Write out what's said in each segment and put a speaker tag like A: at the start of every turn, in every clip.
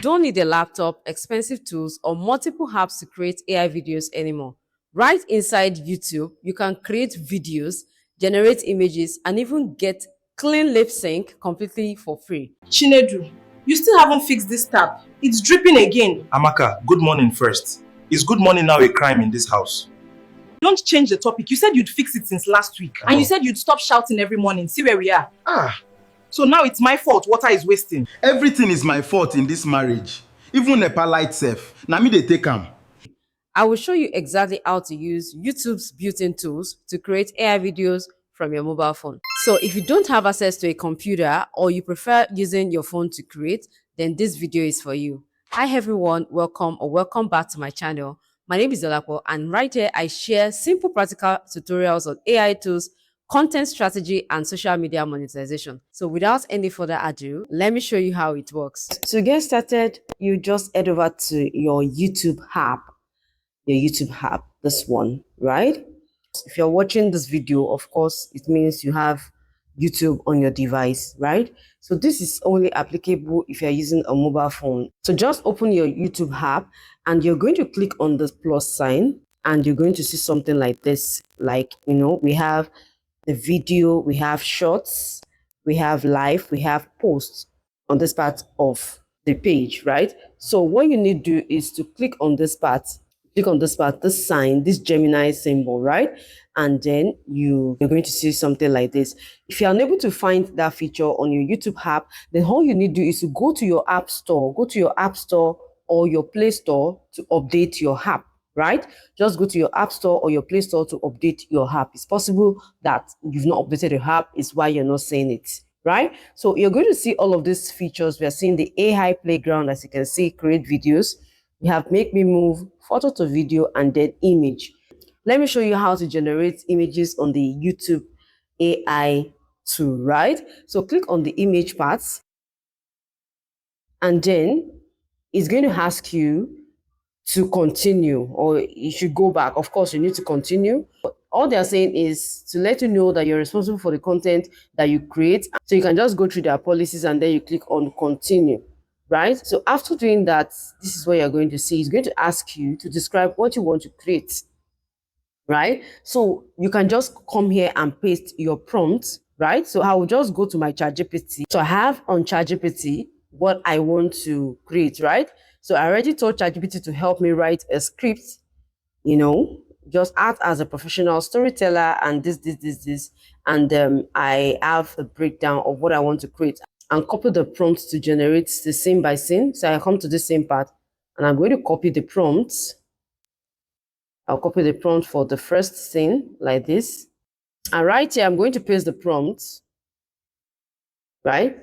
A: don't need a laptop, expensive tools, or multiple apps to create AI videos anymore. Right inside YouTube, you can create videos, generate images, and even get clean lip sync completely for free.
B: Chinedu, you still haven't fixed this tap. It's dripping again.
C: Amaka, good morning first. Is good morning now a crime in this house?
B: Don't change the topic. You said you'd fix it since last week. And you said you'd stop shouting every morning. See where we are. So now it's my fault water is wasting.
D: Everything is my fault in this marriage. Even Nepa light self. Na me dey take am.
A: I will show you exactly how to use YouTube's built-in tools to create AI videos from your mobile phone. So if you don't have access to a computer or you prefer using your phone to create, then this video is for you. Hi everyone, welcome back to my channel. My name is Dolapo, and right here I share simple practical tutorials on AI tools, content strategy, and social media monetization. So without any further ado, let me show you how it works. To get started, you just head over to your YouTube app, this one, right? If you're watching this video, of course, it means you have YouTube on your device, right? So this is only applicable if you're using a mobile phone. So just open your YouTube app and you're going to click on the plus sign and you're going to see something like this. Like, we have the video, we have shorts, we have live, we have posts on this part of the page, right? So what you need to do is to click on this part, this sign, this Gemini symbol, right? And then you're going to see something like this. If you're unable to find that feature on your YouTube app, then all you need to do is to go to your app store, or your Play Store to update your app, right? Just go to your app store or your Play Store to update your app. It's possible that you've not updated your app, is why you're not seeing it, right? So you're going to see all of these features. We are seeing the AI playground, as you can see, create videos. We have make me move, photo to video, and then image. Let me show you how to generate images on the YouTube AI tool, right? So click on the image parts, and then it's going to ask you to continue, or you should go back. Of course, you need to continue. But all they're saying is to let you know that you're responsible for the content that you create. So you can just go through their policies and then you click on continue. Right? So after doing that, this is what you're going to see. It's going to ask you to describe what you want to create. Right? So you can just come here and paste your prompt. Right? So I will just go to my ChatGPT. So I have on ChatGPT what I want to create. Right? So I already told ChatGPT to help me write a script. Just act as a professional storyteller and this. And I have a breakdown of what I want to create, and copy the prompt to generate the scene by scene. So I come to the same part and I'm going to copy the prompts. I'll copy the prompt for the first scene like this. And right here, I'm going to paste the prompts, right?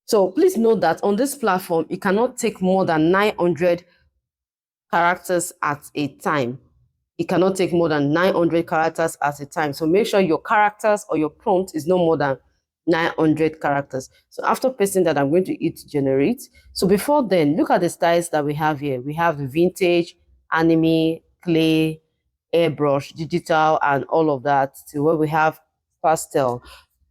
A: So please note that on this platform, you cannot take more than 900 characters at a time. It cannot take more than 900 characters at a time. So make sure your characters or your prompt is no more than 900 characters. So after pasting that, I'm going to hit generate. So before then, look at the styles that we have here. We have the vintage, anime, clay, airbrush, digital, and all of that, to where we have pastel.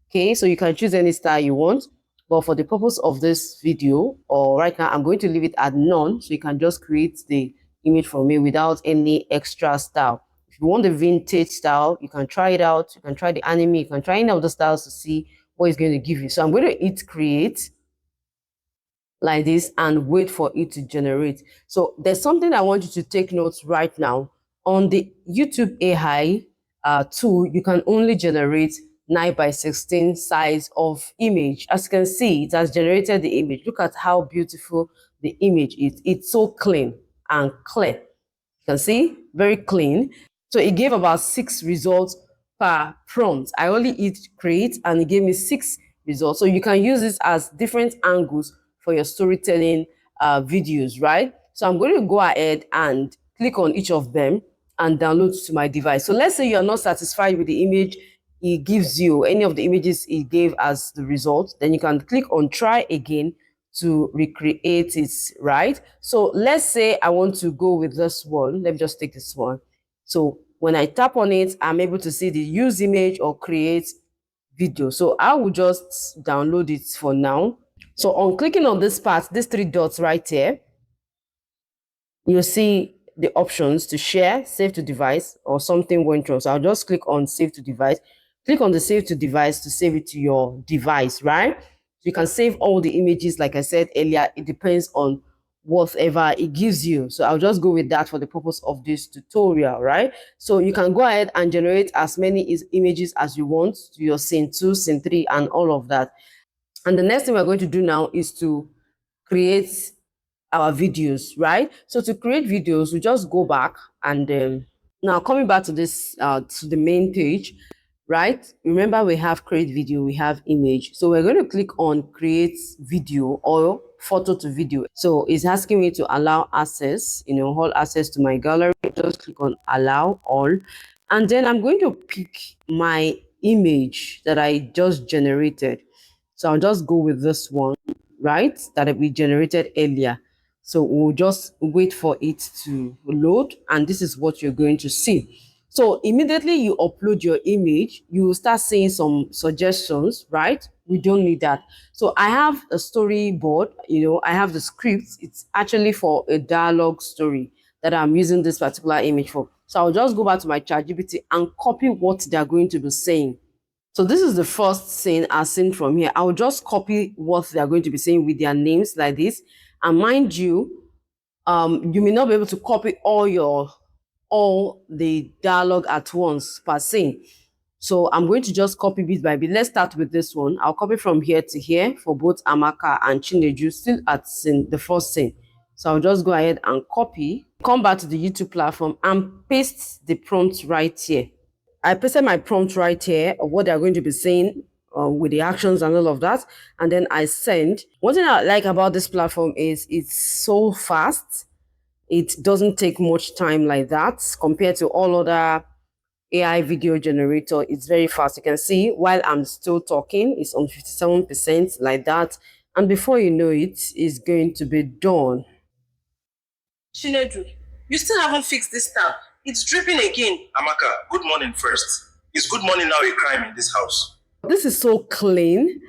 A: Okay, so you can choose any style you want. But for the purpose of this video, or right now, I'm going to leave it at none. So you can just create the image for me without any extra style. If you want the vintage style, you can try it out. You can try the anime. You can try any of the styles to see what it's going to give you. So I'm going to hit create like this and wait for it to generate. So there's something I want you to take notes right now. On the YouTube AI tool, you can only generate 9:16 size of image. As you can see, it has generated the image. Look at how beautiful the image is. It's so clean and clear. You can see, very clean. So it gave about 6 results per prompt. I only hit create and it gave me 6 results. So you can use this as different angles for your storytelling videos, right? So I'm going to go ahead and click on each of them and download to my device. So let's say you're not satisfied with the image it gives you, any of the images it gave as the result, then you can click on try again to recreate it, right? So let's say I want to go with this one. Let me just take this one. So when I tap on it, I'm able to see the use image or create video. So I will just download it for now. So on clicking on this part, these three dots right here, you'll see the options to share, save to device, or something went wrong. So I'll just click on save to device. Click on the save to device to save it to your device, right? So you can save all the images, like I said earlier. It depends on whatever it gives you. So I'll just go with that for the purpose of this tutorial, right? So you can go ahead and generate as many images as you want to your scene 2, scene 3, and all of that. And the next thing we're going to do now is to create our videos, right? So to create videos, we just go back and now coming back to this to the main page, right? Remember, we have create video, we have image. So we're going to click on create video or photo to video. So it's asking me to allow access, all access to my gallery. Just click on allow all, and then I'm going to pick my image that I just generated. So I'll just go with this one, right, that we generated earlier. So we'll just wait for it to load, and this is what you're going to see. So immediately you upload your image, you will start seeing some suggestions, right? We don't need that. So I have a storyboard, I have the script. It's actually for a dialogue story that I'm using this particular image for. So I'll just go back to my ChatGPT and copy what they're going to be saying. So this is the first scene as seen from here. I'll just copy what they are going to be saying with their names like this. And mind you, you may not be able to copy all the dialogue at once per scene. So I'm going to just copy bit by bit. Let's start with this one. I'll copy from here to here for both Amaka and Chineju, still at the first scene. So I'll just go ahead and copy, come back to the YouTube platform and paste the prompt right here. I pasted my prompt right here of what they're going to be saying with the actions and all of that. And then I send. One thing I like about this platform is it's so fast. It doesn't take much time like that compared to all other AI video generator. It's very fast. You can see while I'm still talking, it's on 57% like that. And before you know it, it's going to be done.
B: Chinedu, you still haven't fixed this tap. It's dripping again.
C: Amaka, good morning first. It's good morning now a crime in this house.
A: This is so clean.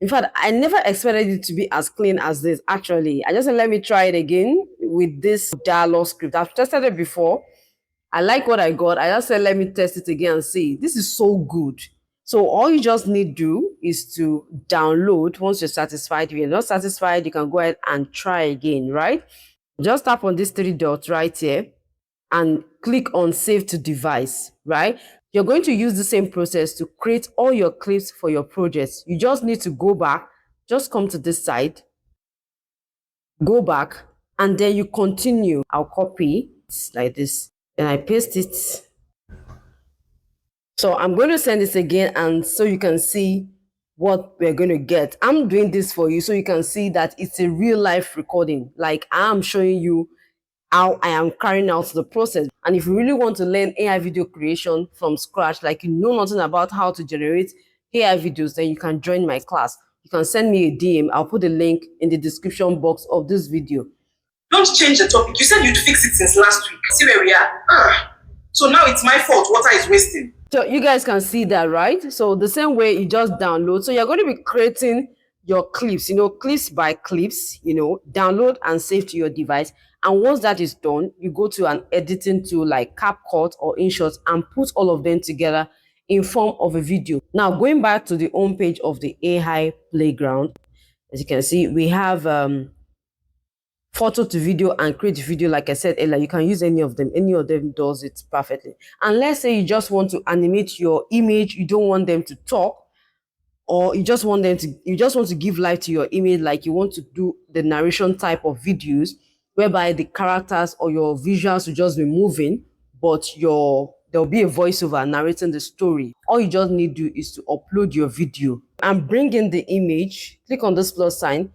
A: In fact, I never expected it to be as clean as this, actually. I just said, let me try it again with this dialogue script. I've tested it before. I like what I got. I just said, let me test it again and see. This is so good. So all you just need to do is to download. Once you're satisfied, if you're not satisfied, you can go ahead and try again, right? Just tap on these three dots right here and click on save to device, right? You're going to use the same process to create all your clips for your projects. You just need to go back, just come to this side, go back, and then you continue. I'll copy it like this, and I paste it. So I'm going to send this again, and so you can see what we're going to get. I'm doing this for you so you can see that it's a real life recording. Like I'm showing you how I am carrying out the process. And if you really want to learn AI video creation from scratch, like you know nothing about how to generate AI videos, then you can join my class. You can send me a DM. I'll put the link in the description box of this video.
B: Don't change the topic. You said you'd fix it since last week. See where we are. So now it's my fault. Water is wasting.
A: So you guys can see that, right? So the same way you just download. So you're going to be creating your clips, clips by clips, download and save to your device. And once that is done, you go to an editing tool like CapCut or InShot and put all of them together in form of a video. Now, going back to the home page of the AI Playground, as you can see, we have photo to video and create video. Like I said earlier, you can use any of them. Any of them does it perfectly. And let's say you just want to animate your image, you don't want them to talk, or you just want to give life to your image, like you want to do the narration type of videos whereby the characters or your visuals will just be moving, but there'll be a voiceover narrating the story. All you just need to do is to upload your video and bring in the image. Click on this plus sign,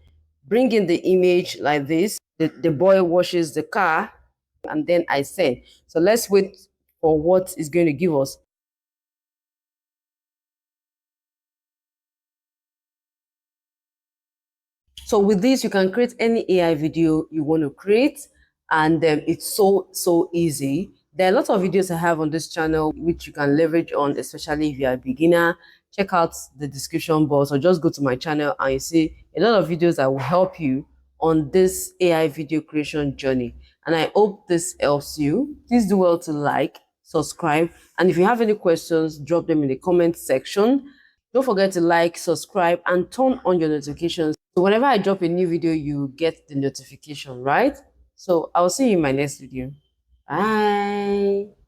A: bring in the image like this. The boy washes the car, and then I send. So let's wait for what it's going to give us. So with this, you can create any AI video you want to create, and it's so easy. There are a lot of videos I have on this channel which you can leverage on, especially if you're a beginner check out the description box or just go to my channel and you see a lot of videos that will help you on this AI video creation journey. And I hope this helps you. Please do well to like, subscribe, and if you have any questions, drop them in the comment section. Don't forget to like, subscribe, and turn on your notifications. So whenever I drop a new video, you get the notification, right? So I'll see you in my next video. Bye.